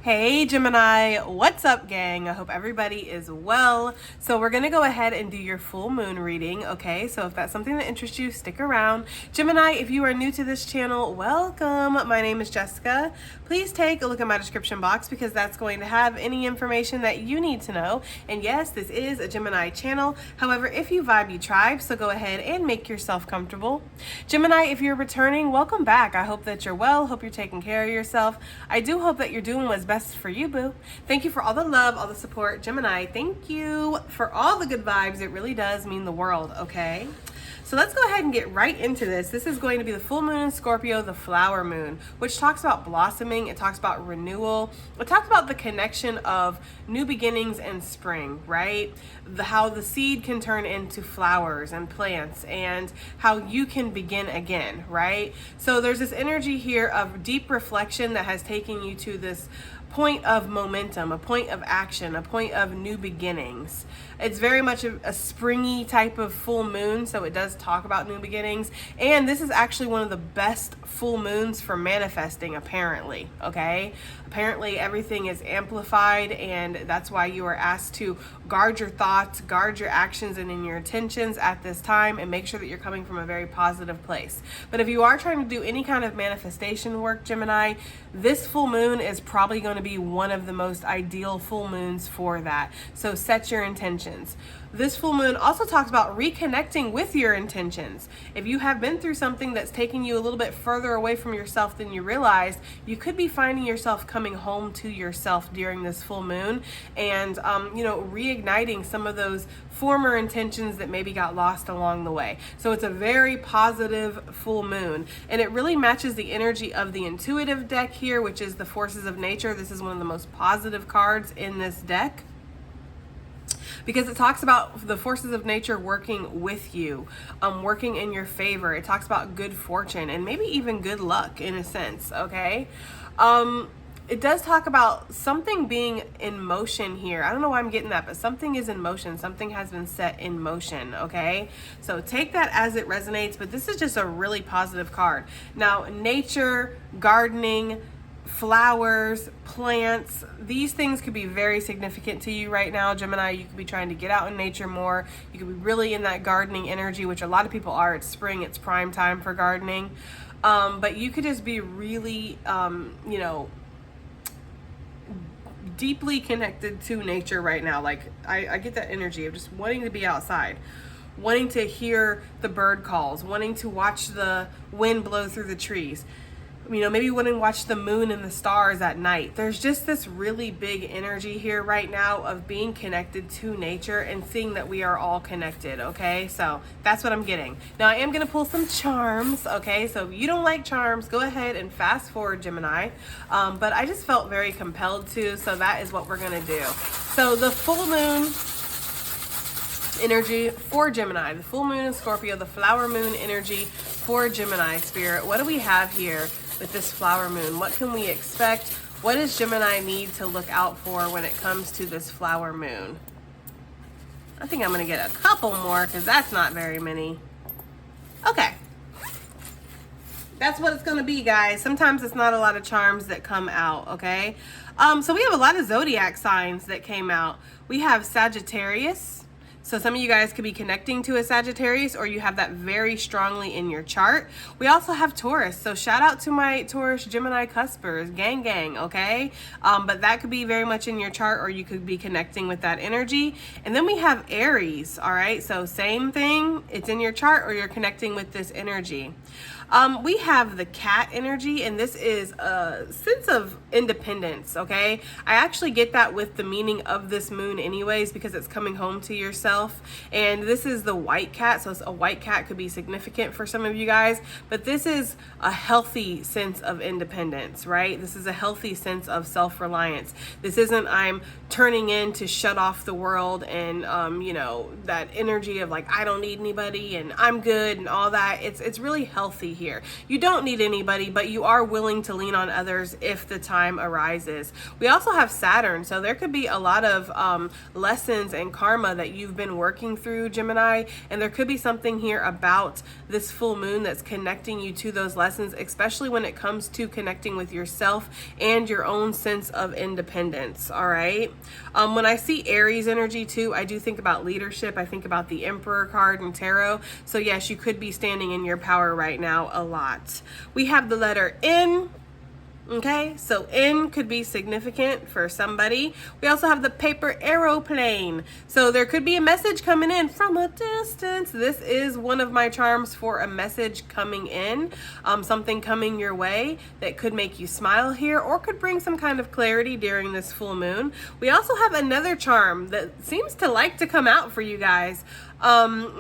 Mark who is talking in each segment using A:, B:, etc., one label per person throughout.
A: Hey Gemini, what's up gang? I hope everybody is well. So we're gonna go ahead and do your full moon reading, okay? So if that's something that interests you, stick around. Gemini, if you are new to this channel, welcome. My name is Jessica. Please take a look at my description box because that's going to have any information that you need to know. And yes, this is a Gemini channel. However, if you vibe, you tribe, so go ahead and make yourself comfortable. Gemini, if you're returning, welcome back. I hope that you're well, hope you're taking care of yourself. I do hope that you're doing what's best for you, boo. Thank you for all the love, all the support. Gemini, thank you for all the good vibes. It really does mean the world, okay? So let's go ahead and get right into this. This is going to be the full moon in Scorpio, the flower moon, which talks about blossoming. It talks about renewal. It talks about the connection of new beginnings and spring, right? How the seed can turn into flowers and plants and how you can begin again, right? So there's this energy here of deep reflection that has taken you to this point of momentum, a point of action, a point of new beginnings. It's very much a springy type of full moon, so it does talk about new beginnings. And this is actually one of the best full moons for manifesting, apparently, okay? Apparently everything is amplified, and that's why you are asked to guard your thoughts, guard your actions and in your intentions at this time, and make sure that you're coming from a very positive place. But if you are trying to do any kind of manifestation work, Gemini, this full moon is probably going to be one of the most ideal full moons for that. So set your intentions. This full moon also talks about reconnecting with your intentions. If you have been through something that's taking you a little bit further away from yourself than you realized, you could be finding yourself coming home to yourself during this full moon and, reigniting some of those former intentions that maybe got lost along the way. So it's a very positive full moon, and it really matches the energy of the intuitive deck here, which is the forces of nature. This is one of the most positive cards in this deck, because it talks about the forces of nature working with you, working in your favor. It talks about good fortune and maybe even good luck in a sense, okay? It does talk about something being in motion here. I don't know why I'm getting that, but something is in motion. Something has been set in motion, okay? So take that as it resonates, but this is just a really positive card. Now, nature, gardening, flowers, plants, these things could be very significant to you right now, Gemini. You could be trying to get out in nature more. You could be really in that gardening energy, which a lot of people are. It's spring, it's prime time for gardening. But you could just be really, deeply connected to nature right now. Like I get that energy of just wanting to be outside, wanting to hear the bird calls, wanting to watch the wind blow through the trees. Maybe wanting to watch the moon and the stars at night. There's just this really big energy here right now of being connected to nature and seeing that we are all connected, okay? So that's what I'm getting. Now I am gonna pull some charms, okay? So if you don't like charms, go ahead and fast forward, Gemini. But I just felt very compelled to, so that is what we're gonna do. So the full moon energy for Gemini, the full moon in Scorpio, the flower moon energy for Gemini spirit. What do we have here with this flower moon? What can we expect? What does Gemini need to look out for when it comes to this flower moon? I think I'm gonna get a couple more because that's not very many. Okay. That's what it's gonna be, guys. Sometimes it's not a lot of charms that come out, okay? So we have a lot of zodiac signs that came out. We have Sagittarius. So some of you guys could be connecting to a Sagittarius, or you have that very strongly in your chart. We also have Taurus. So shout out to my Taurus Gemini cuspers, gang gang, okay? But that could be very much in your chart, or you could be connecting with that energy. And then we have Aries, all right? So same thing, it's in your chart or you're connecting with this energy. We have the cat energy, and this is a sense of independence, okay? I actually get that with the meaning of this moon anyways, because it's coming home to yourself. And this is the white cat, so a white cat could be significant for some of you guys, but this is a healthy sense of independence, right? This is a healthy sense of self-reliance. This isn't I'm turning in to shut off the world and, that energy of like, I don't need anybody and I'm good and all that. It's really healthy here. You don't need anybody, but you are willing to lean on others if the time arises. We also have Saturn, so there could be a lot of lessons and karma that you've been working through, Gemini, and there could be something here about this full moon that's connecting you to those lessons, especially when it comes to connecting with yourself and your own sense of independence. All right. When I see Aries energy too, I do think about leadership. I think about the Emperor card in tarot. So yes, you could be standing in your power right now a lot. We have the letter N. Okay, so N could be significant for somebody. We also have the paper aeroplane. So there could be a message coming in from a distance. This is one of my charms for a message coming in, something coming your way that could make you smile here or could bring some kind of clarity during this full moon. We also have another charm that seems to like to come out for you guys.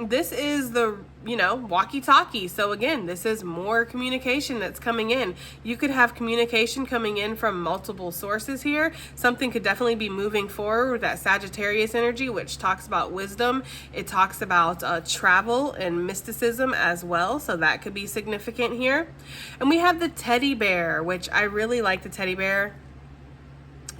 A: This is the walkie-talkie. So again, this is more communication that's coming in. You could have communication coming in from multiple sources here. Something could definitely be moving forward with that Sagittarius energy, which talks about wisdom. It talks about travel and mysticism as well. So that could be significant here. And we have the teddy bear, which I really like the teddy bear.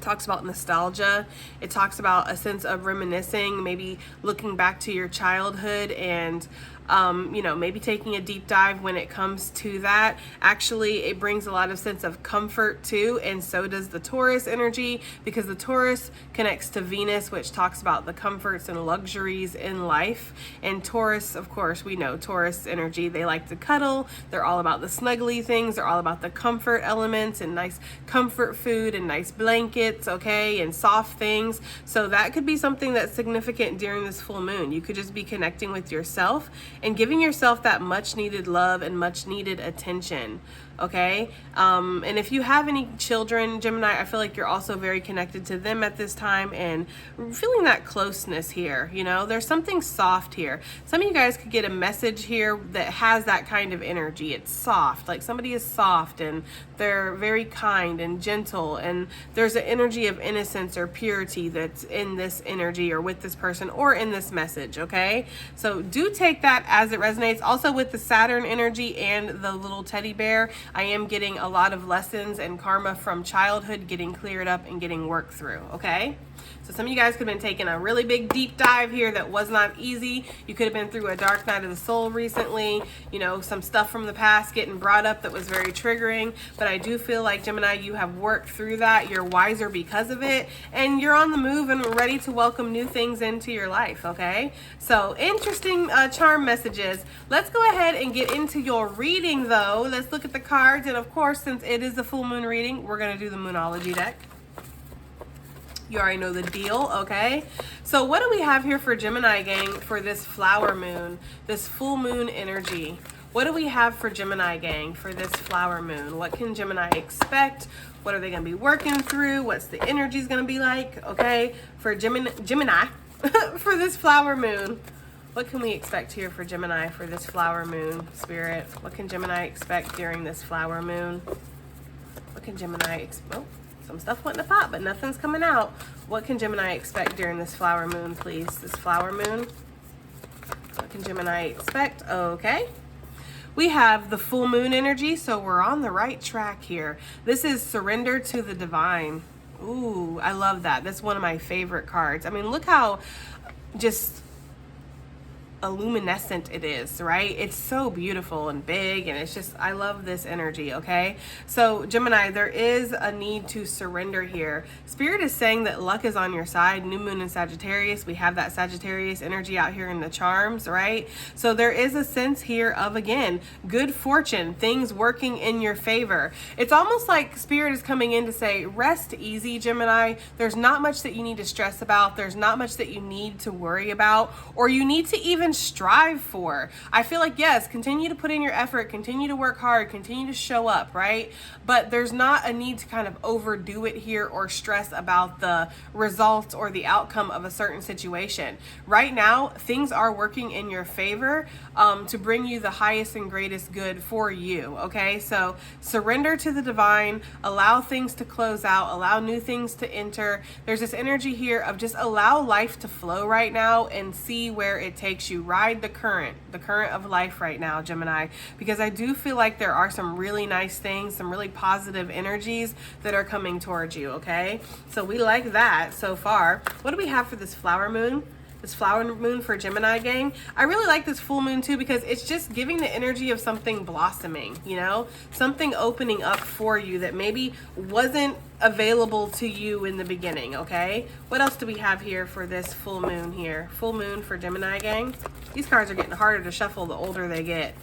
A: Talks about nostalgia. It talks about a sense of reminiscing, maybe looking back to your childhood and maybe taking a deep dive when it comes to that. Actually, it brings a lot of sense of comfort too, and so does the Taurus energy, because the Taurus connects to Venus, which talks about the comforts and luxuries in life. And Taurus, of course, we know Taurus energy, they like to cuddle. They're all about the snuggly things. They're all about the comfort elements and nice comfort food and nice blankets, okay, and soft things. So that could be something that's significant during this full moon. You could just be connecting with yourself and giving yourself that much needed love and much needed attention. Okay. And if you have any children, Gemini, I feel like you're also very connected to them at this time and feeling that closeness here. There's something soft here. Some of you guys could get a message here that has that kind of energy. It's soft, like somebody is soft and they're very kind and gentle, and there's an energy of innocence or purity that's in this energy or with this person or in this message. Okay. So do take that as it resonates. Also with the Saturn energy and the little teddy bear, I am getting a lot of lessons and karma from childhood getting cleared up and getting worked through, okay? So some of you guys could have been taking a really big deep dive here that was not easy. You could have been through a dark night of the soul recently, some stuff from the past getting brought up that was very triggering. But I do feel like, Gemini, you have worked through that. You're wiser because of it, and you're on the move and ready to welcome new things into your life, okay? So interesting charm messages. Let's go ahead and get into your reading, though. Let's look at the cards. And of course, since it is the full moon reading, we're going to do the Moonology deck. You already know the deal, okay? So what do we have here for Gemini, gang, for this flower moon, this full moon energy? What do we have for Gemini, gang, for this flower moon? What can Gemini expect? What are they going to be working through? What's the energy going to be like, okay? For Gemini for this flower moon. What can we expect here for Gemini for this flower moon, Spirit? What can Gemini expect during this flower moon? What can Gemini expect? Some stuff went in the pot, but nothing's coming out. What can Gemini expect during this flower moon, please? This flower moon. What can Gemini expect? Okay. We have the full moon energy, so we're on the right track here. This is surrender to the divine. Ooh, I love that. That's one of my favorite cards. I mean, look how just illuminescent it is, right? It's so beautiful and big, and it's just, I love this energy, okay? So Gemini, there is a need to surrender here. Spirit is saying that luck is on your side. New moon in Sagittarius, we have that Sagittarius energy out here in the charms, right? So there is a sense here of, again, good fortune, things working in your favor. It's almost like Spirit is coming in to say, rest easy, Gemini. There's not much that you need to stress about. There's not much that you need to worry about, or you need to even strive for. I feel like, yes, continue to put in your effort, continue to work hard, continue to show up, right? But there's not a need to kind of overdo it here or stress about the results or the outcome of a certain situation. Right now, things are working in your favor to bring you the highest and greatest good for you, okay? So surrender to the divine, allow things to close out, allow new things to enter. There's this energy here of just allow life to flow right now and see where it takes you. you. Ride the current of life right now, Gemini, because I do feel like there are some really nice things, some really positive energies that are coming towards you, okay? So we like that so far. What do we have for this flower moon? This flower moon for Gemini gang. I really like this full moon too, because it's just giving the energy of something blossoming, you know, something opening up for you that maybe wasn't available to you in the beginning, okay? What else do we have here for this full moon here? Full moon for Gemini gang. These cards are getting harder to shuffle the older they get.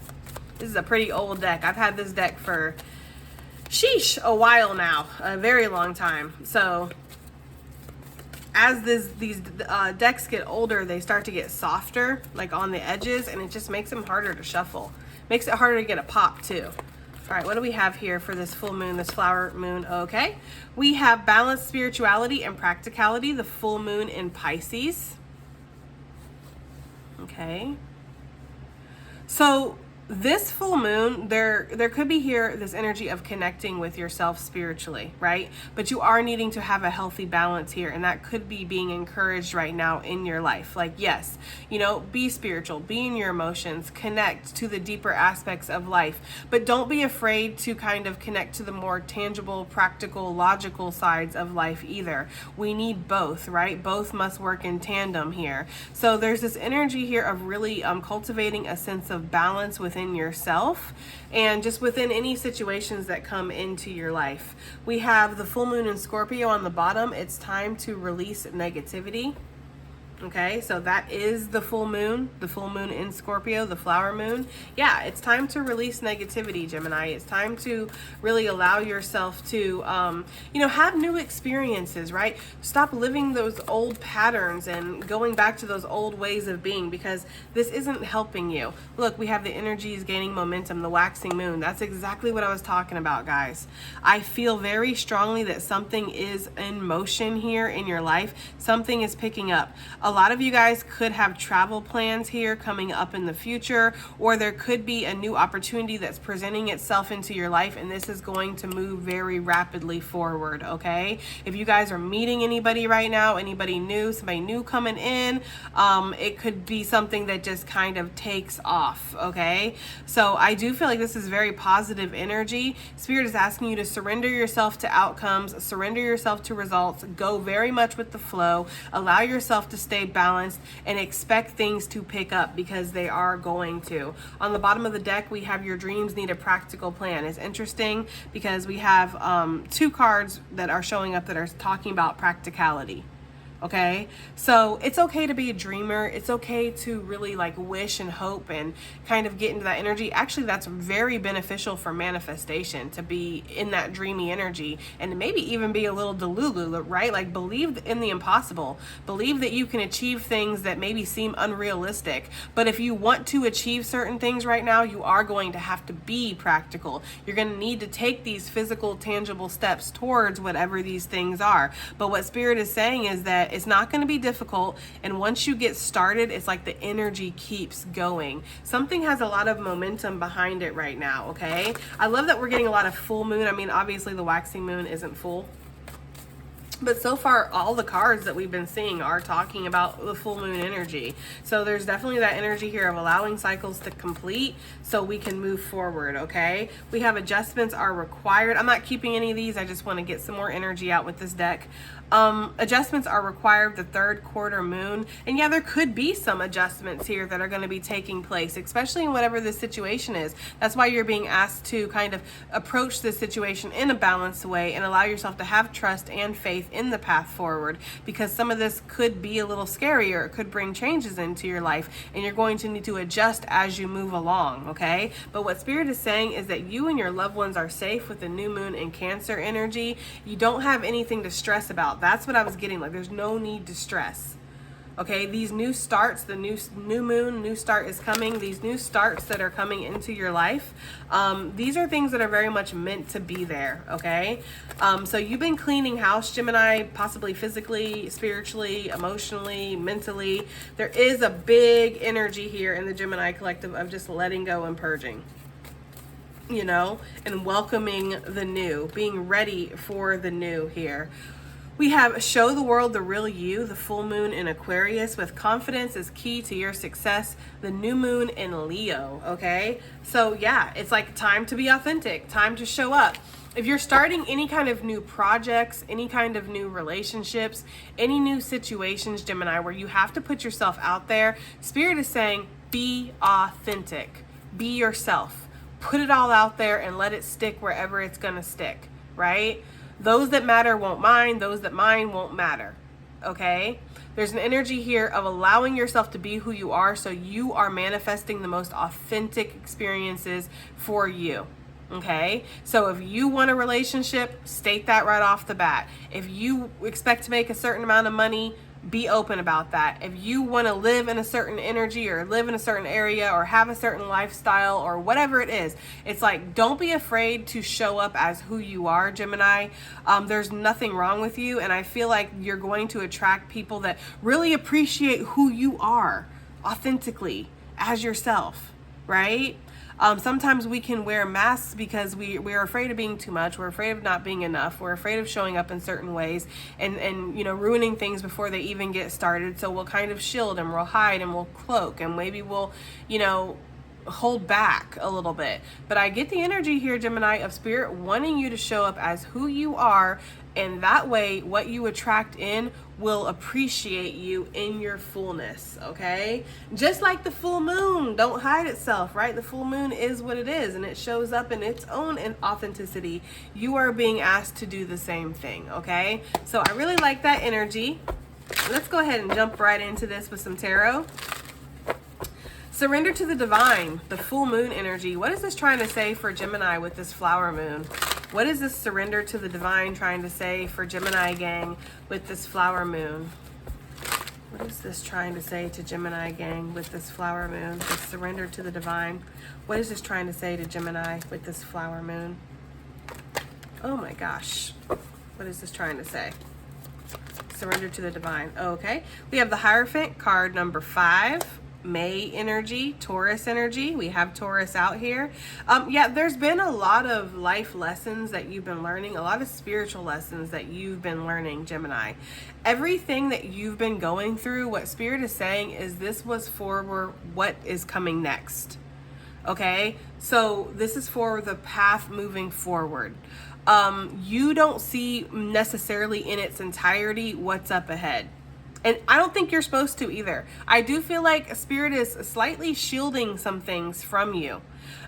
A: This is a pretty old deck. I've had this deck for, sheesh, a while now, a very long time. So as these decks get older, they start to get softer, like on the edges, and it just makes them harder to shuffle. Makes it harder to get a pop too. All right, what do we have here for this full moon, this flower moon? Okay, we have balanced spirituality and practicality, the full moon in Pisces. Okay. So this full moon, there could be here this energy of connecting with yourself spiritually, right? But you are needing to have a healthy balance here, and that could be being encouraged right now in your life. Like, yes, you know, be spiritual, be in your emotions, connect to the deeper aspects of life, but don't be afraid to kind of connect to the more tangible, practical, logical sides of life either. We need both, right? Both must work in tandem here. So there's this energy here of really cultivating a sense of balance within yourself and just within any situations that come into your life. We have the full moon in Scorpio on the bottom. It's time to release negativity. Okay, so that is the full moon in Scorpio, the flower moon. Yeah, it's time to release negativity, Gemini. It's time to really allow yourself to, you know, have new experiences, right? Stop living those old patterns and going back to those old ways of being, because this isn't helping you. Look, we have the energies gaining momentum, the waxing moon. That's exactly what I was talking about, guys. I feel very strongly that something is in motion here in your life. Something is picking up. A lot of you guys could have travel plans here coming up in the future, or there could be a new opportunity that's presenting itself into your life, and this is going to move very rapidly forward, okay? If you guys are meeting anybody right now, anybody new, somebody new coming in, it could be something that just kind of takes off, okay? So I do feel like this is very positive energy. Spirit is asking you to surrender yourself to outcomes, surrender yourself to results, go very much with the flow, allow yourself to stay balanced, and expect things to pick up, because they are going to. On the bottom of the deck, we have your dreams need a practical plan. It's interesting because we have two cards that are showing up that are talking about practicality. Okay, so it's okay to be a dreamer. It's okay to really like wish and hope and kind of get into that energy. Actually, that's very beneficial for manifestation, to be in that dreamy energy and maybe even be a little delulu, right? Like, believe in the impossible. Believe that you can achieve things that maybe seem unrealistic. But if you want to achieve certain things right now, you are going to have to be practical. You're going to need to take these physical, tangible steps towards whatever these things are. But what Spirit is saying is that it's not going to be difficult, and once you get started, it's like the energy keeps going. Something has a lot of momentum behind it right now, okay? I love that we're getting a lot of full moon. I mean, obviously the waxing moon isn't full, but so far all the cards that we've been seeing are talking about the full moon energy. So there's definitely that energy here of allowing cycles to complete so we can move forward, okay? We have adjustments are required. I'm not keeping any of these. I just want to get some more energy out with this deck. Adjustments are required, the third quarter moon. And yeah, there could be some adjustments here that are going to be taking place, especially in whatever the situation is. That's why you're being asked to kind of approach this situation in a balanced way and allow yourself to have trust and faith in the path forward, because some of this could be a little scary, or it could bring changes into your life, and you're going to need to adjust as you move along, okay? But what Spirit is saying is that you and your loved ones are safe with the new moon and Cancer energy. You don't have anything to stress about. That's what I was getting. Like, there's no need to stress. Okay, these new starts, the new moon, new start is coming. These new starts that are coming into your life, these are things that are very much meant to be there, okay? So you've been cleaning house, Gemini, possibly physically, spiritually, emotionally, mentally. There is a big energy here in the Gemini collective of just letting go and purging, you know, and welcoming the new, being ready for the new here. We have show the world the real you, the full moon in Aquarius, with confidence is key to your success, the new moon in Leo, okay? So yeah, it's like time to be authentic, time to show up. If you're starting any kind of new projects, any kind of new relationships, any new situations, Gemini, where you have to put yourself out there, Spirit is saying, be authentic, be yourself, put it all out there and let it stick wherever it's gonna stick, right? Those that matter won't mind, those that mind won't matter, okay? There's an energy here of allowing yourself to be who you are, so you are manifesting the most authentic experiences for you, okay? So if you want a relationship, state that right off the bat. If you expect to make a certain amount of money, be open about that. If you want to live in a certain energy or live in a certain area or have a certain lifestyle or whatever it is, it's like, don't be afraid to show up as who you are, Gemini. There's nothing wrong with you, and I feel like you're going to attract people that really appreciate who you are authentically as yourself, right? Sometimes we can wear masks because we're afraid of being too much. We're afraid of not being enough. We're afraid of showing up in certain ways and ruining things before they even get started. So we'll kind of shield and we'll hide and we'll cloak and maybe we'll, hold back a little bit. But I get the energy here, Gemini, of Spirit wanting you to show up as who you are, and that way what you attract in will appreciate you in your fullness, okay? Just like the full moon don't hide itself, right? The full moon is what it is and it shows up in its own authenticity. You are being asked to do the same thing, okay? So I really like that energy. Let's go ahead and jump right into this with some tarot. Surrender to the divine, the full moon energy. What is this trying to say for Gemini with this flower moon? What is this surrender to the divine trying to say for Gemini gang with this flower moon? What is this trying to say to Gemini gang with this flower moon? This surrender to the divine. What is this trying to say to Gemini with this flower moon? Oh my gosh. What is this trying to say? Surrender to the divine. Okay. We have the Hierophant, card number 5. May energy, Taurus energy. We have Taurus out here. Yeah, there's been a lot of life lessons that you've been learning, a lot of spiritual lessons that you've been learning, Gemini. Everything that you've been going through, what Spirit is saying is this was for what is coming next. Okay, so this is for the path moving forward. You don't see necessarily in its entirety what's up ahead. And I don't think you're supposed to either. I do feel like Spirit is slightly shielding some things from you.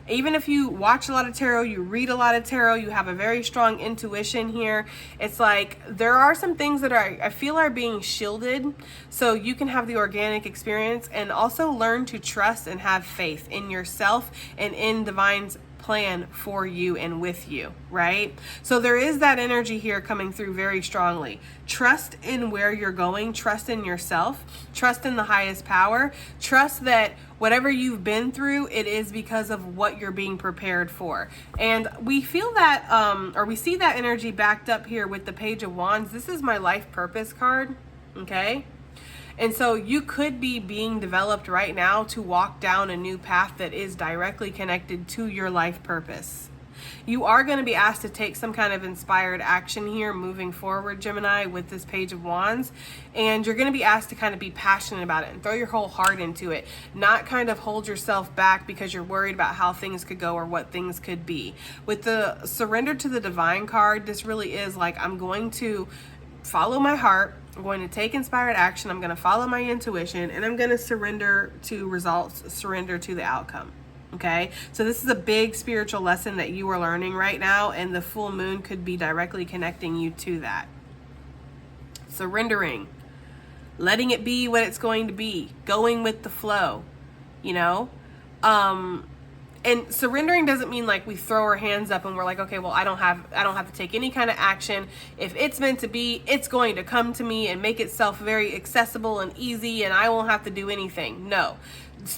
A: Even if you watch a lot of tarot, you read a lot of tarot, you have a very strong intuition here. It's like there are some things that I feel are being shielded so you can have the organic experience and also learn to trust and have faith in yourself and in Divine's plan for you and with you, right? So there is that energy here coming through very strongly. Trust in where you're going, trust in yourself, trust in the highest power, trust that whatever you've been through, it is because of what you're being prepared for. And we feel that, or we see that energy backed up here with the Page of Wands. This is my life purpose card, okay? And so you could be being developed right now to walk down a new path that is directly connected to your life purpose. You are going to be asked to take some kind of inspired action here moving forward, Gemini, with this Page of Wands. And you're going to be asked to kind of be passionate about it and throw your whole heart into it. Not kind of hold yourself back because you're worried about how things could go or what things could be. With the Surrender to the Divine card, this really is like, I'm going to follow my heart. I'm going to take inspired action. I'm going to follow my intuition, and I'm going to surrender to results, surrender to the outcome. Okay, so this is a big spiritual lesson that you are learning right now, and the full moon could be directly connecting you to that. Surrendering, letting it be what it's going to be, going with the flow, And surrendering doesn't mean like we throw our hands up and we're like, okay, well, I don't have to take any kind of action. If it's meant to be, it's going to come to me and make itself very accessible and easy, and I won't have to do anything. No,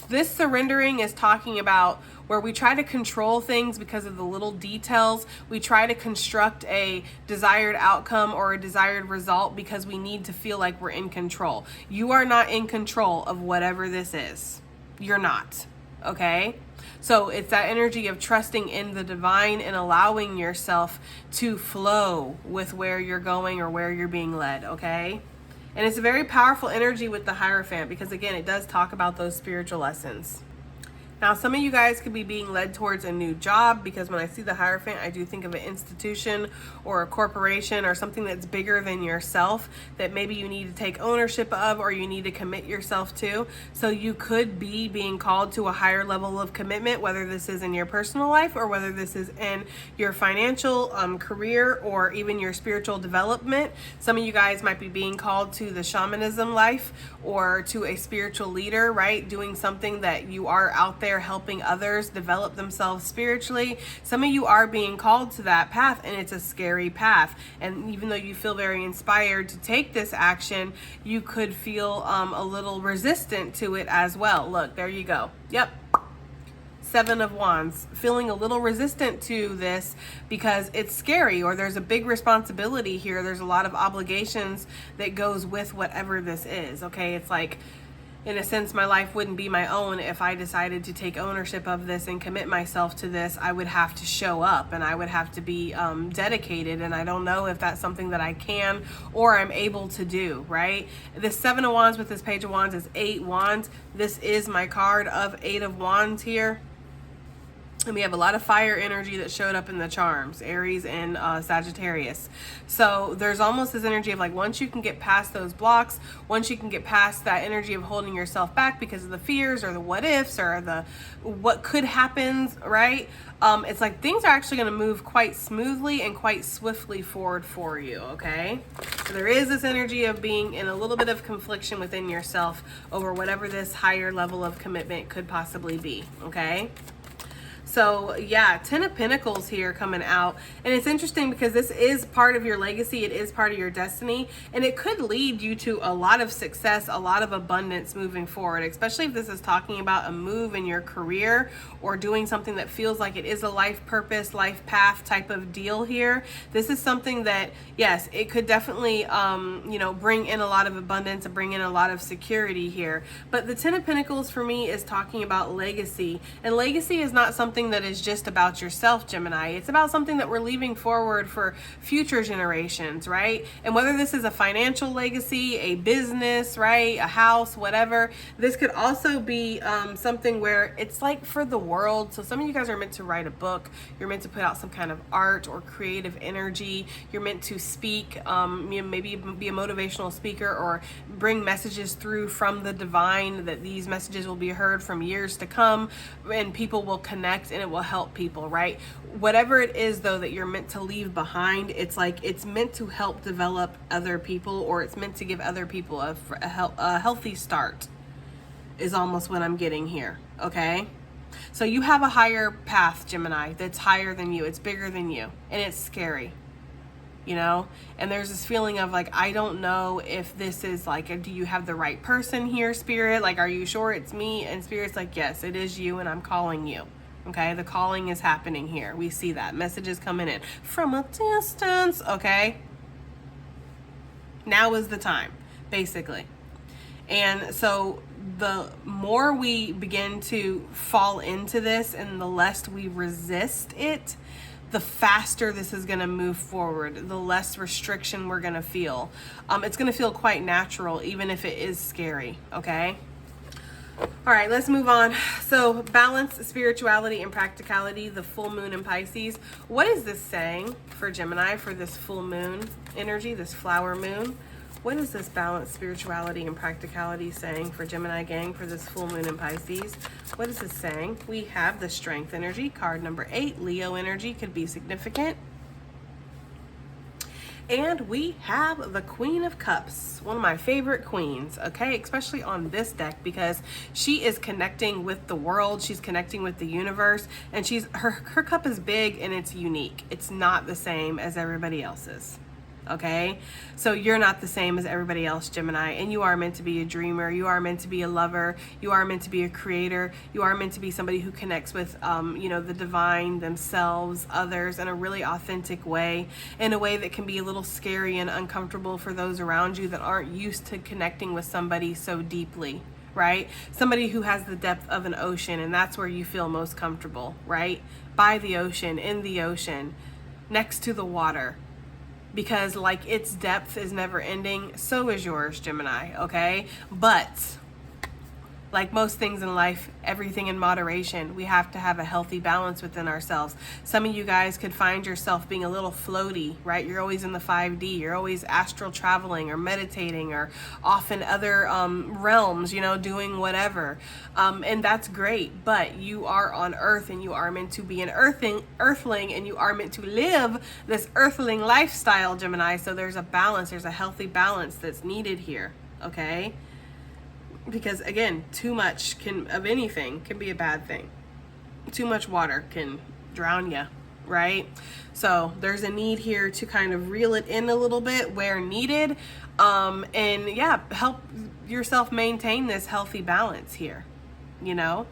A: this surrendering is talking about where we try to control things because of the little details. We try to construct a desired outcome or a desired result because we need to feel like we're in control. You are not in control of whatever this is. You're not. okay? So it's that energy of trusting in the divine and allowing yourself to flow with where you're going or where you're being led, okay? And it's a very powerful energy with the Hierophant because, again, it does talk about those spiritual lessons. Now, some of you guys could be being led towards a new job, because when I see the Hierophant, I do think of an institution or a corporation or something that's bigger than yourself that maybe you need to take ownership of or you need to commit yourself to. So you could be being called to a higher level of commitment, whether this is in your personal life or whether this is in your financial career or even your spiritual development. Some of you guys might be being called to the shamanism life or to a spiritual leader, right? Doing something that you are out there helping others develop themselves spiritually. Some of you are being called to that path, and it's a scary path. And even though you feel very inspired to take this action, you could feel a little resistant to it as well. Look, there you go. Yep. 7 of Wands, feeling a little resistant to this because it's scary, or there's a big responsibility here. There's a lot of obligations that goes with whatever this is, okay? It's like, in a sense, my life wouldn't be my own if I decided to take ownership of this and commit myself to this. I would have to show up and I would have to be dedicated, and I don't know if that's something that I can or I'm able to do, right? This 7 of Wands with this Page of Wands is 8 Wands. This is my card of 8 of Wands here. And we have a lot of fire energy that showed up in the charms, Aries and Sagittarius. So there's almost this energy of like, once you can get past those blocks, once you can get past that energy of holding yourself back because of the fears or the what ifs or the what could happen, right? It's like things are actually going to move quite smoothly and quite swiftly forward for you, okay? So there is this energy of being in a little bit of confliction within yourself over whatever this higher level of commitment could possibly be, okay? So yeah, 10 of Pentacles here coming out. And it's interesting because this is part of your legacy. It is part of your destiny. And it could lead you to a lot of success, a lot of abundance moving forward, especially if this is talking about a move in your career or doing something that feels like it is a life purpose, life path type of deal here. This is something that, yes, it could definitely, bring in a lot of abundance and bring in a lot of security here. But the 10 of Pentacles for me is talking about legacy. And legacy is not something that is just about yourself, Gemini. It's about something that we're leaving forward for future generations, right? And whether this is a financial legacy, a business, right, a house, whatever, this could also be something where it's like for the world. So some of you guys are meant to write a book. You're meant to put out some kind of art or creative energy. You're meant to speak, maybe be a motivational speaker or bring messages through from the divine, that these messages will be heard from years to come and people will connect and it will help people, right? Whatever it is though that you're meant to leave behind, it's like it's meant to help develop other people, or it's meant to give other people a healthy start is almost what I'm getting here, okay? So you have a higher path, Gemini, that's higher than you. It's bigger than you, and it's scary, you know? And there's this feeling of like, I don't know if this is like, do you have the right person here, Spirit? Like, are you sure it's me? And Spirit's like, yes, it is you, and I'm calling you. Okay, the calling is happening here. We see that. Messages coming in from a distance, okay? Now is the time, basically. And so the more we begin to fall into this and the less we resist it, the faster this is going to move forward, the less restriction we're going to feel. It's going to feel quite natural, even if it is scary, okay? All right, let's move on. So balance, spirituality, and practicality, the full moon in Pisces. What is this saying for Gemini for this full moon energy, this flower moon? What is this balance, spirituality, and practicality saying for Gemini gang for this full moon in Pisces? What is this saying? We have the strength energy, card number 8. Leo energy could be significant. And we have the Queen of Cups, one of my favorite queens, okay? Especially on this deck because she is connecting with the world. She's connecting with the universe, and her cup is big and it's unique. It's not the same as everybody else's. Okay, so you're not the same as everybody else, Gemini, and you are meant to be a dreamer. You are meant to be a lover. You are meant to be a creator. You are meant to be somebody who connects with, the divine, themselves, others in a really authentic way, in a way that can be a little scary and uncomfortable for those around you that aren't used to connecting with somebody so deeply, right? Somebody who has the depth of an ocean, and that's where you feel most comfortable, right? By the ocean, in the ocean, next to the water. Because like its depth is never ending, so is yours, Gemini, okay? But like most things in life, everything in moderation. We have to have a healthy balance within ourselves. Some of you guys could find yourself being a little floaty, right? You're always in the 5D. You're always astral traveling or meditating or off in other realms, you know, doing whatever. And that's great. But you are on Earth, and you are meant to be an earthling, and you are meant to live this earthling lifestyle, Gemini. So there's a balance. There's a healthy balance that's needed here, okay? Because again, too much of anything can be a bad thing. Too much water can drown you, right? So there's a need here to kind of reel it in a little bit where needed, and yeah, help yourself maintain this healthy balance here, you know?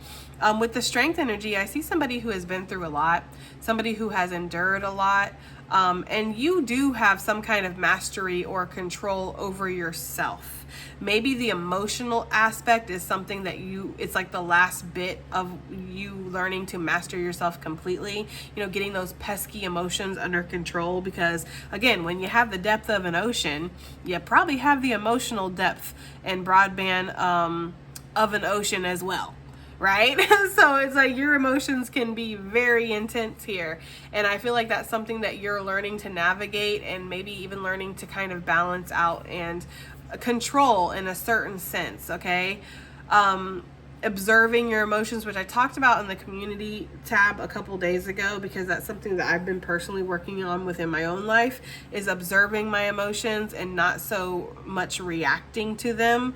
A: With the strength energy, I see somebody who has been through a lot, somebody who has endured a lot, and you do have some kind of mastery or control over yourself. Maybe the emotional aspect is something that it's like the last bit of you learning to master yourself completely, you know, getting those pesky emotions under control. Because again, when you have the depth of an ocean, you probably have the emotional depth and broadband of an ocean as well, right? So it's like your emotions can be very intense here. And I feel like that's something that you're learning to navigate, and maybe even learning to kind of balance out and control in a certain sense, okay? Observing your emotions, which I talked about in the community tab a couple days ago, because that's something that I've been personally working on within my own life, is observing my emotions and not so much reacting to them.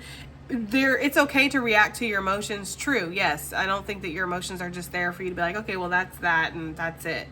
A: It's okay to react to your emotions, true, yes. I don't think that your emotions are just there for you to be like, okay, well, that's that and that's it.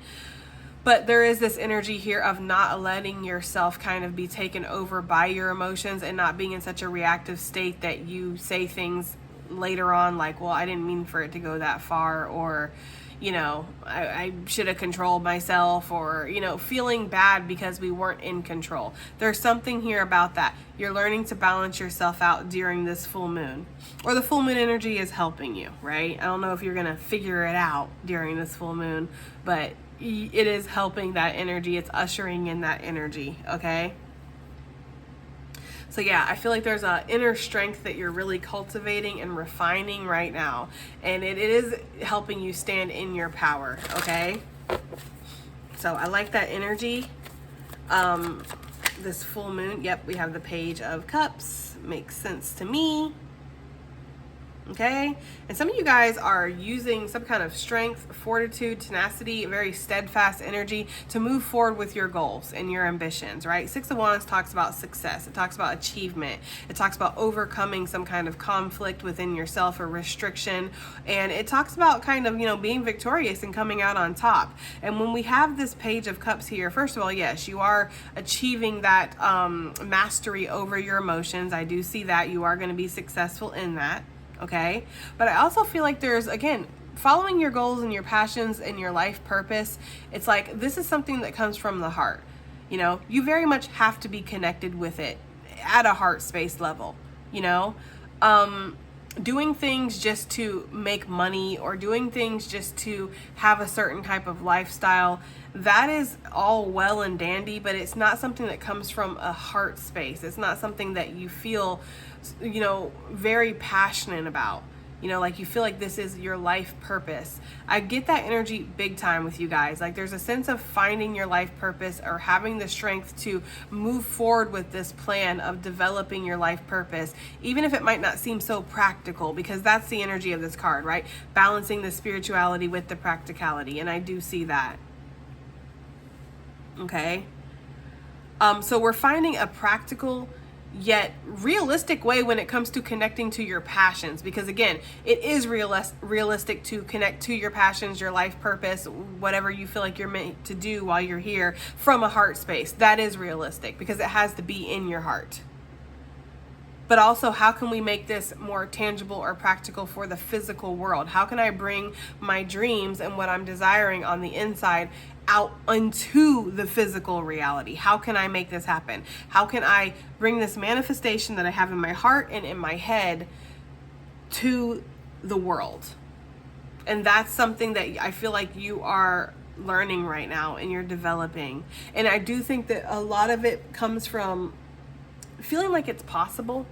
A: But there is this energy here of not letting yourself kind of be taken over by your emotions, and not being in such a reactive state that you say things later on like, well, I didn't mean for it to go that far, or, you know, I should have controlled myself, or, you know, feeling bad because we weren't in control. There's something here about that. You're learning to balance yourself out during this full moon, or the full moon energy is helping you, right? I don't know if you're going to figure it out during this full moon, but it is helping that energy. It's ushering in that energy, okay? So yeah, I feel like there's an inner strength that you're really cultivating and refining right now. And it is helping you stand in your power, okay? So I like that energy. This full moon, yep, we have the Page of Cups. Makes sense to me. Okay, and some of you guys are using some kind of strength, fortitude, tenacity, very steadfast energy to move forward with your goals and your ambitions, right? Six of Wands talks about success. It talks about achievement. It talks about overcoming some kind of conflict within yourself or restriction. And it talks about kind of, you know, being victorious and coming out on top. And when we have this Page of Cups here, first of all, yes, you are achieving that mastery over your emotions. I do see that. You are going to be successful in that. Okay, but I also feel like there's, again, following your goals and your passions and your life purpose. It's like this is something that comes from the heart. You know, you very much have to be connected with it at a heart space level, you know. Doing things just to make money, or doing things just to have a certain type of lifestyle, that is all well and dandy, but it's not something that comes from a heart space. It's not something that you feel, you know, very passionate about. You know, like you feel like this is your life purpose. I get that energy big time with you guys. Like there's a sense of finding your life purpose, or having the strength to move forward with this plan of developing your life purpose, even if it might not seem so practical, because that's the energy of this card, right? Balancing the spirituality with the practicality. And I do see that. Okay. So we're finding a practical yet realistic way when it comes to connecting to your passions, because again, it is realistic to connect to your passions, your life purpose, whatever you feel like you're meant to do while you're here, from a heart space. That is realistic because it has to be in your heart. But also, how can we make this more tangible or practical for the physical world? How can I bring my dreams and what I'm desiring on the inside out into the physical reality? How can I make this happen? How can I bring this manifestation that I have in my heart and in my head to the world. And that's something that I feel like you are learning right now and you're developing. And I do think that a lot of it comes from feeling like it's possible.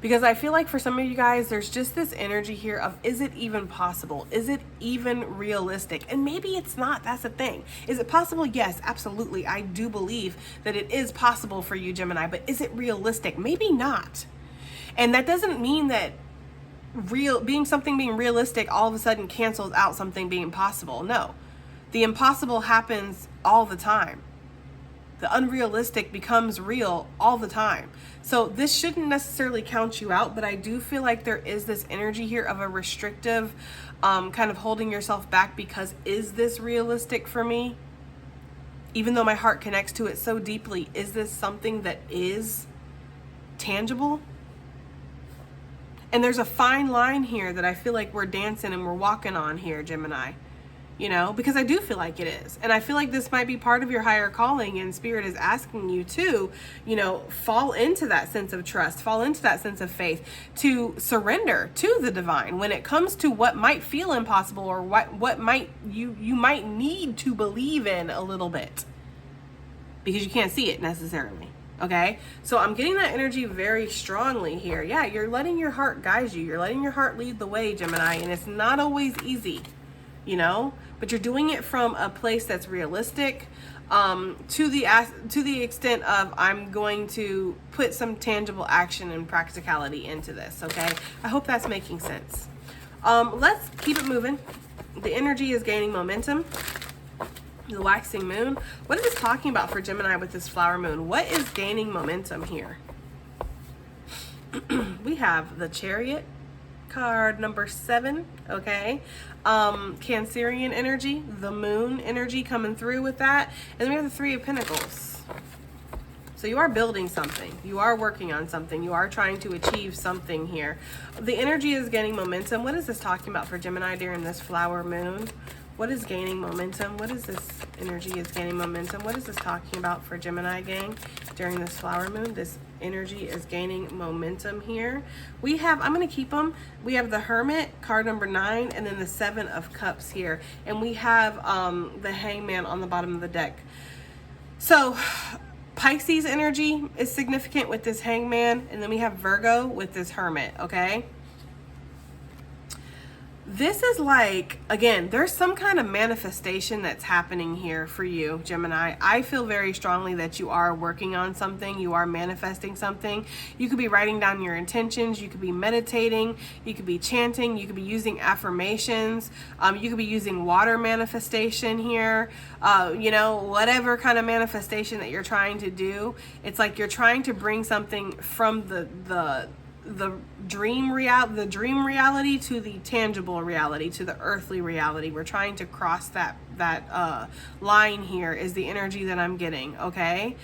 A: Because I feel like for some of you guys, there's just this energy here of, is it even possible? Is it even realistic? And maybe it's not. That's the thing. Is it possible? Yes, absolutely. I do believe that it is possible for you, Gemini, but is it realistic? Maybe not. And that doesn't mean that being realistic all of a sudden cancels out something being possible. No. The impossible happens all the time. The unrealistic becomes real all the time. So this shouldn't necessarily count you out, but I do feel like there is this energy here of a restrictive, kind of holding yourself back because, is this realistic for me? Even though my heart connects to it so deeply, is this something that is tangible? And there's a fine line here that I feel like we're dancing and we're walking on here, Gemini. You know, because I do feel like it is. And I feel like this might be part of your higher calling, and Spirit is asking you to, you know, fall into that sense of trust, fall into that sense of faith, to surrender to the divine when it comes to what might feel impossible, or what might you might need to believe in a little bit, because you can't see it necessarily. Okay, so I'm getting that energy very strongly here. Yeah, you're letting your heart guide you. You're letting your heart lead the way, Gemini, and it's not always easy, you know, but you're doing it from a place that's realistic, to the extent of, I'm going to put some tangible action and practicality into this. Okay, I hope that's making sense. Let's keep it moving. The energy is gaining momentum. The waxing moon. What is this talking about for Gemini with this flower moon? What is gaining momentum here? We have the Chariot card, number 7. Okay, Cancerian energy, the moon energy coming through with that, and then we have the 3 of Pentacles. So you are building something, you are working on something, you are trying to achieve something here. The energy is gaining momentum. What is this talking about for Gemini during this flower moon? What is gaining momentum? What is this energy is gaining momentum? What is this talking about for Gemini gang during this flower moon? This energy is gaining momentum here. We have, I'm going to keep them. We have the Hermit, card number 9, and then the 7 of Cups here. And we have the Hangman on the bottom of the deck. So Pisces energy is significant with this Hangman, and then we have Virgo with this Hermit, okay? This is like, again, there's some kind of manifestation that's happening here for you, Gemini. I feel very strongly that you are working on something. You are manifesting something. You could be writing down your intentions. You could be meditating. You could be chanting. You could be using affirmations. You could be using water manifestation here. You know, whatever kind of manifestation that you're trying to do. It's like you're trying to bring something from the dream reality to the tangible reality, to the earthly reality. We're trying to cross that line here, is the energy that I'm getting. Okay,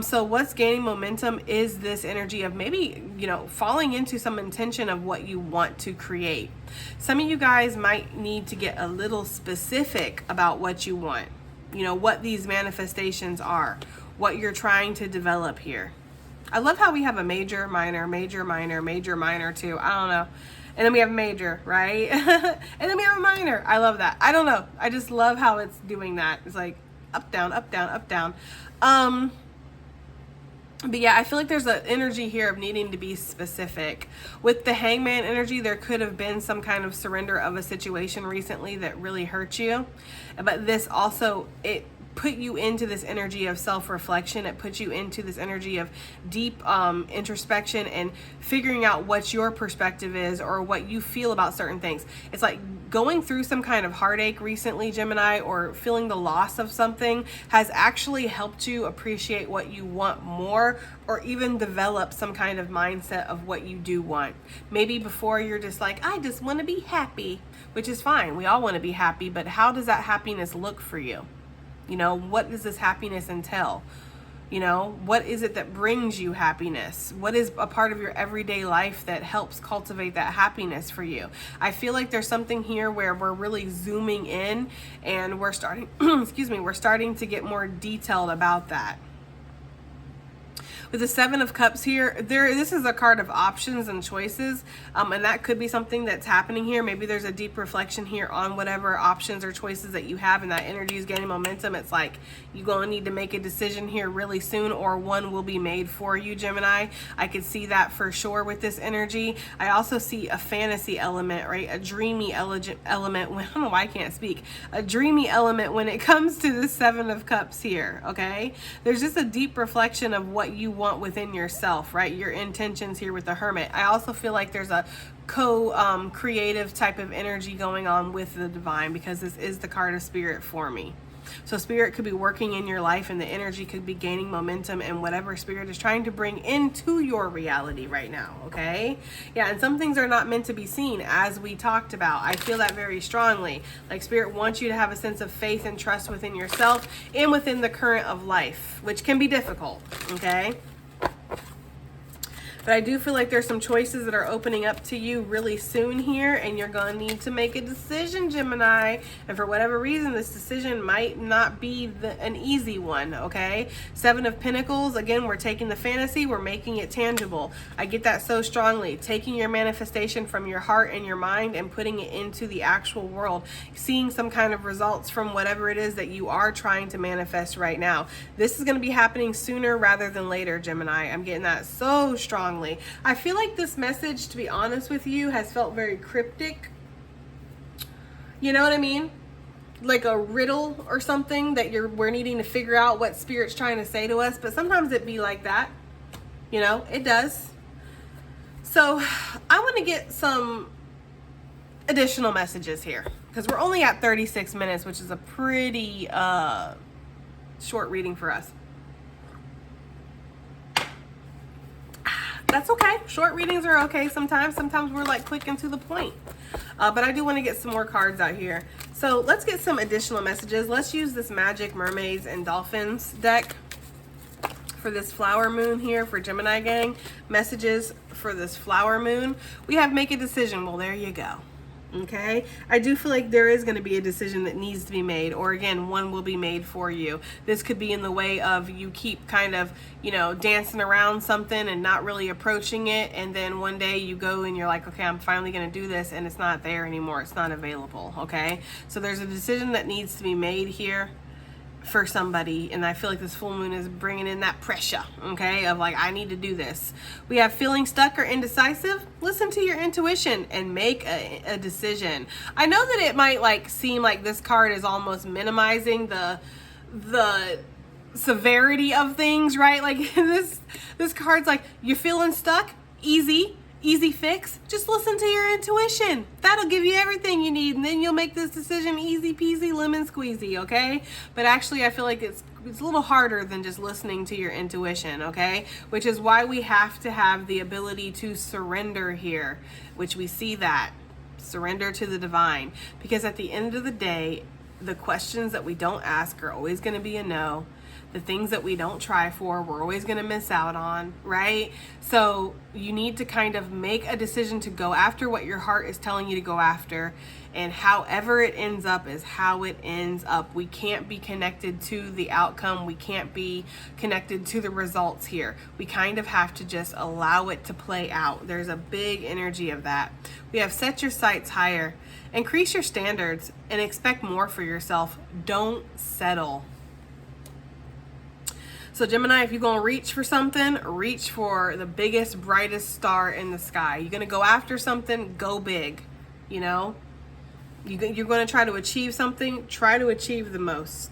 A: so what's gaining momentum is this energy of maybe, you know, falling into some intention of what you want to create. Some of you guys might need to get a little specific about what you want, you know, what these manifestations are, what you're trying to develop here. I love how we have a major, minor, major, minor, major, minor too. I don't know. And then we have major, right? And then we have a minor. I love that. I don't know. I just love how it's doing that. It's like up, down, up, down, up, down. But yeah, I feel like there's an energy here of needing to be specific. With the Hangman energy, there could have been some kind of surrender of a situation recently that really hurt you. But this also, it put you into this energy of self-reflection. It puts you into this energy of deep introspection and figuring out what your perspective is or what you feel about certain things. It's like going through some kind of heartache recently, Gemini, or feeling the loss of something has actually helped you appreciate what you want more, or even develop some kind of mindset of what you do want. Maybe before you're just like, I just want to be happy, which is fine. We all want to be happy, but how does that happiness look for you? You know, what does this happiness entail? You know, what is it that brings you happiness? What is a part of your everyday life that helps cultivate that happiness for you? I feel like there's something here where we're really zooming in and we're starting, we're starting to get more detailed about that. With the Seven of Cups here, this is a card of options and choices, and that could be something that's happening here. Maybe there's a deep reflection here on whatever options or choices that you have, and that energy is gaining momentum. It's like you're going to need to make a decision here really soon, or one will be made for you, Gemini. I could see that for sure with this energy. I also see a fantasy element, right? A dreamy element. I don't know why I can't speak. A dreamy element when it comes to the Seven of Cups here, okay? There's just a deep reflection of what you want within yourself, right? Your intentions here with the Hermit. I also feel like there's a creative type of energy going on with the Divine, because this is the card of Spirit for me. So Spirit could be working in your life, and the energy could be gaining momentum and whatever Spirit is trying to bring into your reality right now, okay? Yeah, and some things are not meant to be seen, as we talked about. I feel that very strongly. Like Spirit wants you to have a sense of faith and trust within yourself and within the current of life, which can be difficult, okay? But I do feel like there's some choices that are opening up to you really soon here, and you're going to need to make a decision, Gemini. And for whatever reason, this decision might not be an easy one, okay? Seven of Pentacles, again, we're taking the fantasy, we're making it tangible. I get that so strongly. Taking your manifestation from your heart and your mind and putting it into the actual world. Seeing some kind of results from whatever it is that you are trying to manifest right now. This is going to be happening sooner rather than later, Gemini. I'm getting that so strong. I feel like this message, to be honest with you, has felt very cryptic. You know what I mean? Like a riddle or something that we're needing to figure out what Spirit's trying to say to us. But sometimes it be like that. You know, it does. So I want to get some additional messages here, because we're only at 36 minutes, which is a pretty short reading for us. That's okay. Short readings are okay sometimes. Sometimes we're like quick and to the point. But I do want to get some more cards out here. So let's get some additional messages. Let's use this Magic Mermaids and Dolphins deck for this flower moon here for Gemini gang. Messages for this flower moon. We have make a decision. Well, there you go. Okay, I do feel like there is going to be a decision that needs to be made, or again, one will be made for you. This could be in the way of you keep kind of, you know, dancing around something and not really approaching it, and then one day you go and you're like, okay, I'm finally going to do this, and it's not there anymore. It's not available. Okay, so there's a decision that needs to be made here for somebody, and I feel like this full moon is bringing in that pressure, okay, of like, I need to do this. We have feeling stuck or indecisive. Listen to your intuition and make a decision. I know that it might like seem like this card is almost minimizing the severity of things, right? Like this card's like, you're feeling stuck, easy fix. Just listen to your intuition. That'll give you everything you need, and then you'll make this decision easy peasy lemon squeezy, okay? But actually I feel like it's a little harder than just listening to your intuition, okay? Which is why we have to have the ability to surrender here, which we see that. Surrender to the divine. Because at the end of the day, the questions that we don't ask are always going to be a no. The things that we don't try for, we're always going to miss out on, right? So you need to kind of make a decision to go after what your heart is telling you to go after. And however it ends up is how it ends up. We can't be connected to the outcome. We can't be connected to the results here. We kind of have to just allow it to play out. There's a big energy of that. We have set your sights higher. Increase your standards and expect more for yourself. Don't settle. So Gemini, if you're going to reach for something, reach for the biggest, brightest star in the sky. You're going to go after something, go big, you know? You're going to try to achieve something, try to achieve the most.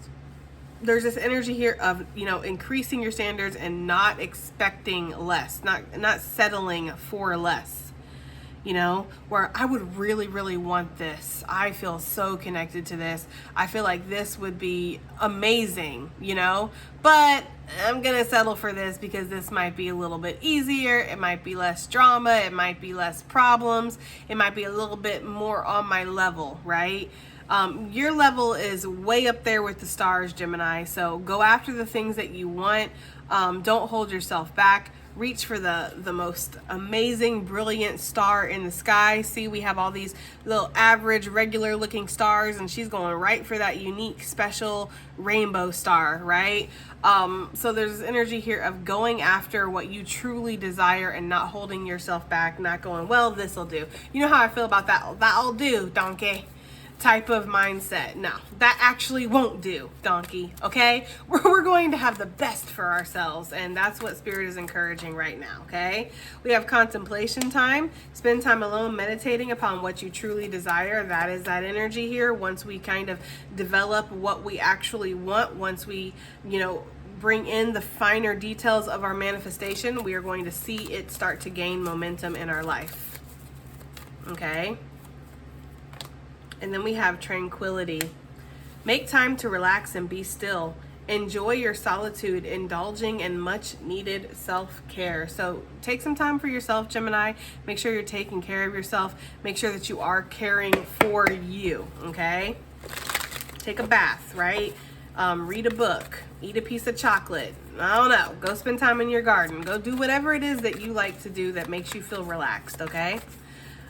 A: There's this energy here of, you know, increasing your standards and not expecting less, not settling for less. You know, where I would really, really want this. I feel so connected to this. I feel like this would be amazing, you know, but I'm going to settle for this because this might be a little bit easier. It might be less drama. It might be less problems. It might be a little bit more on my level, right? Your level is way up there with the stars, Gemini. So go after the things that you want. Don't hold yourself back. Reach for the most amazing, brilliant star in the sky. See, we have all these little average, regular looking stars, and she's going right for that unique, special rainbow star, right? So there's this energy here of going after what you truly desire and not holding yourself back, not going, well, this'll do. You know how I feel about that? That'll do, donkey. Type of mindset. No, that actually won't do, donkey. Okay, we're going to have the best for ourselves, and that's what Spirit is encouraging right now. Okay, we have contemplation time. Spend time alone meditating upon what you truly desire. That is that energy here. Once we kind of develop what we actually want, once we, bring in the finer details of our manifestation, we are going to see it start to gain momentum in our life. Okay. And then we have tranquility. Make time to relax and be still. Enjoy your solitude, indulging in much needed self-care. So take some time for yourself, Gemini. Make sure you're taking care of yourself. Make sure that you are caring for you, okay? Take a bath, right? Read a book. Eat a piece of chocolate. I don't know. Go spend time in your garden. Go do whatever it is that you like to do that makes you feel relaxed, okay?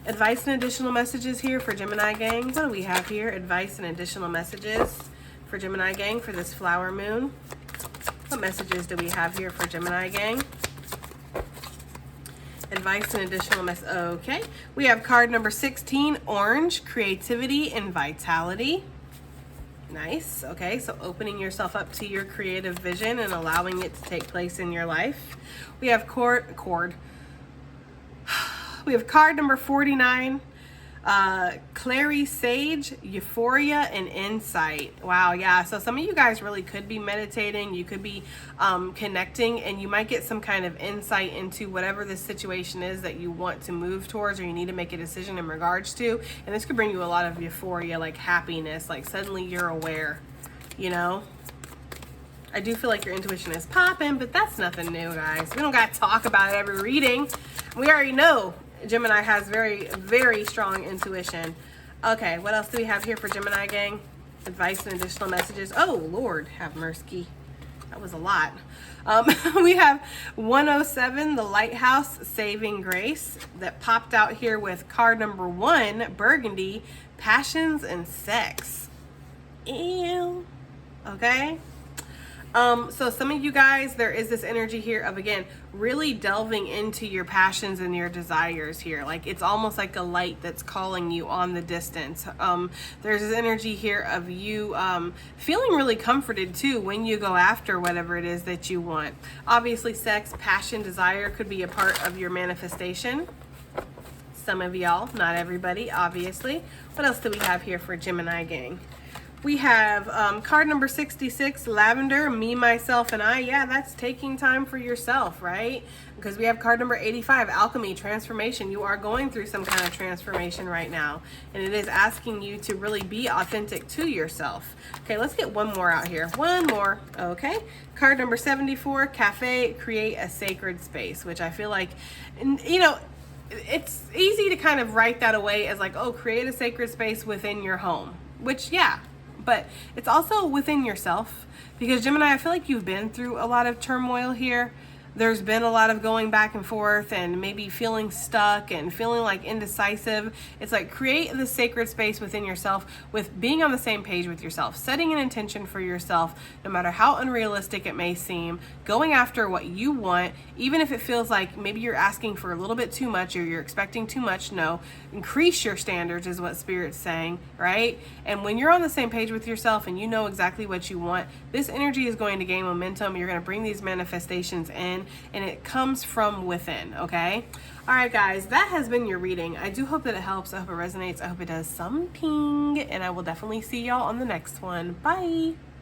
A: Advice and additional messages here for Gemini gang. What do we have here? Advice and additional messages for Gemini gang for this flower moon. What messages do we have here for Gemini gang? Advice and additional messages. Okay. We have card number 16, orange, creativity and vitality. Nice. Okay. So opening yourself up to your creative vision and allowing it to take place in your life. We have We have card number 49, Clary Sage, Euphoria and Insight. Wow, yeah. So some of you guys really could be meditating. You could be connecting, and you might get some kind of insight into whatever the situation is that you want to move towards or you need to make a decision in regards to. And this could bring you a lot of euphoria, like happiness, like suddenly you're aware, I do feel like your intuition is popping, but that's nothing new, guys. We don't got to talk about it every reading. We already know Gemini has very, very strong intuition. Okay, what else do we have here for Gemini gang? Advice and additional messages. Oh, Lord, have mercy. That was a lot. We have 107, the Lighthouse, Saving Grace, that popped out here with card number 1, Burgundy, Passions and Sex. Ew. Okay. So some of you guys, there is this energy here of, again, really delving into your passions and your desires here. Like it's almost like a light that's calling you on the distance. There's this energy here of you feeling really comforted too when you go after whatever it is that you want. Obviously, sex, passion, desire could be a part of your manifestation. Some of y'all, not everybody, obviously. What else do we have here for Gemini gang? We have card number 66, Lavender, Me, Myself, and I. Yeah, that's taking time for yourself, right? Because we have card number 85, Alchemy, Transformation. You are going through some kind of transformation right now. And it is asking you to really be authentic to yourself. Okay, let's get one more out here. One more. Okay. Card number 74, Cafe, Create a Sacred Space, which I feel like, it's easy to kind of write that away as like, oh, create a sacred space within your home. Which, yeah. But it's also within yourself, because Gemini, I feel like you've been through a lot of turmoil here. There's been a lot of going back and forth and maybe feeling stuck and feeling like indecisive. It's like create the sacred space within yourself with being on the same page with yourself, setting an intention for yourself, no matter how unrealistic it may seem, going after what you want, even if it feels like maybe you're asking for a little bit too much or you're expecting too much. No, increase your standards is what Spirit's saying, right? And when you're on the same page with yourself and you know exactly what you want, this energy is going to gain momentum. You're going to bring these manifestations in, and it comes from within. Okay. All right, guys, that has been your reading. I do hope that it helps. I hope it resonates. I hope it does something, and I will definitely see y'all on the next one. Bye.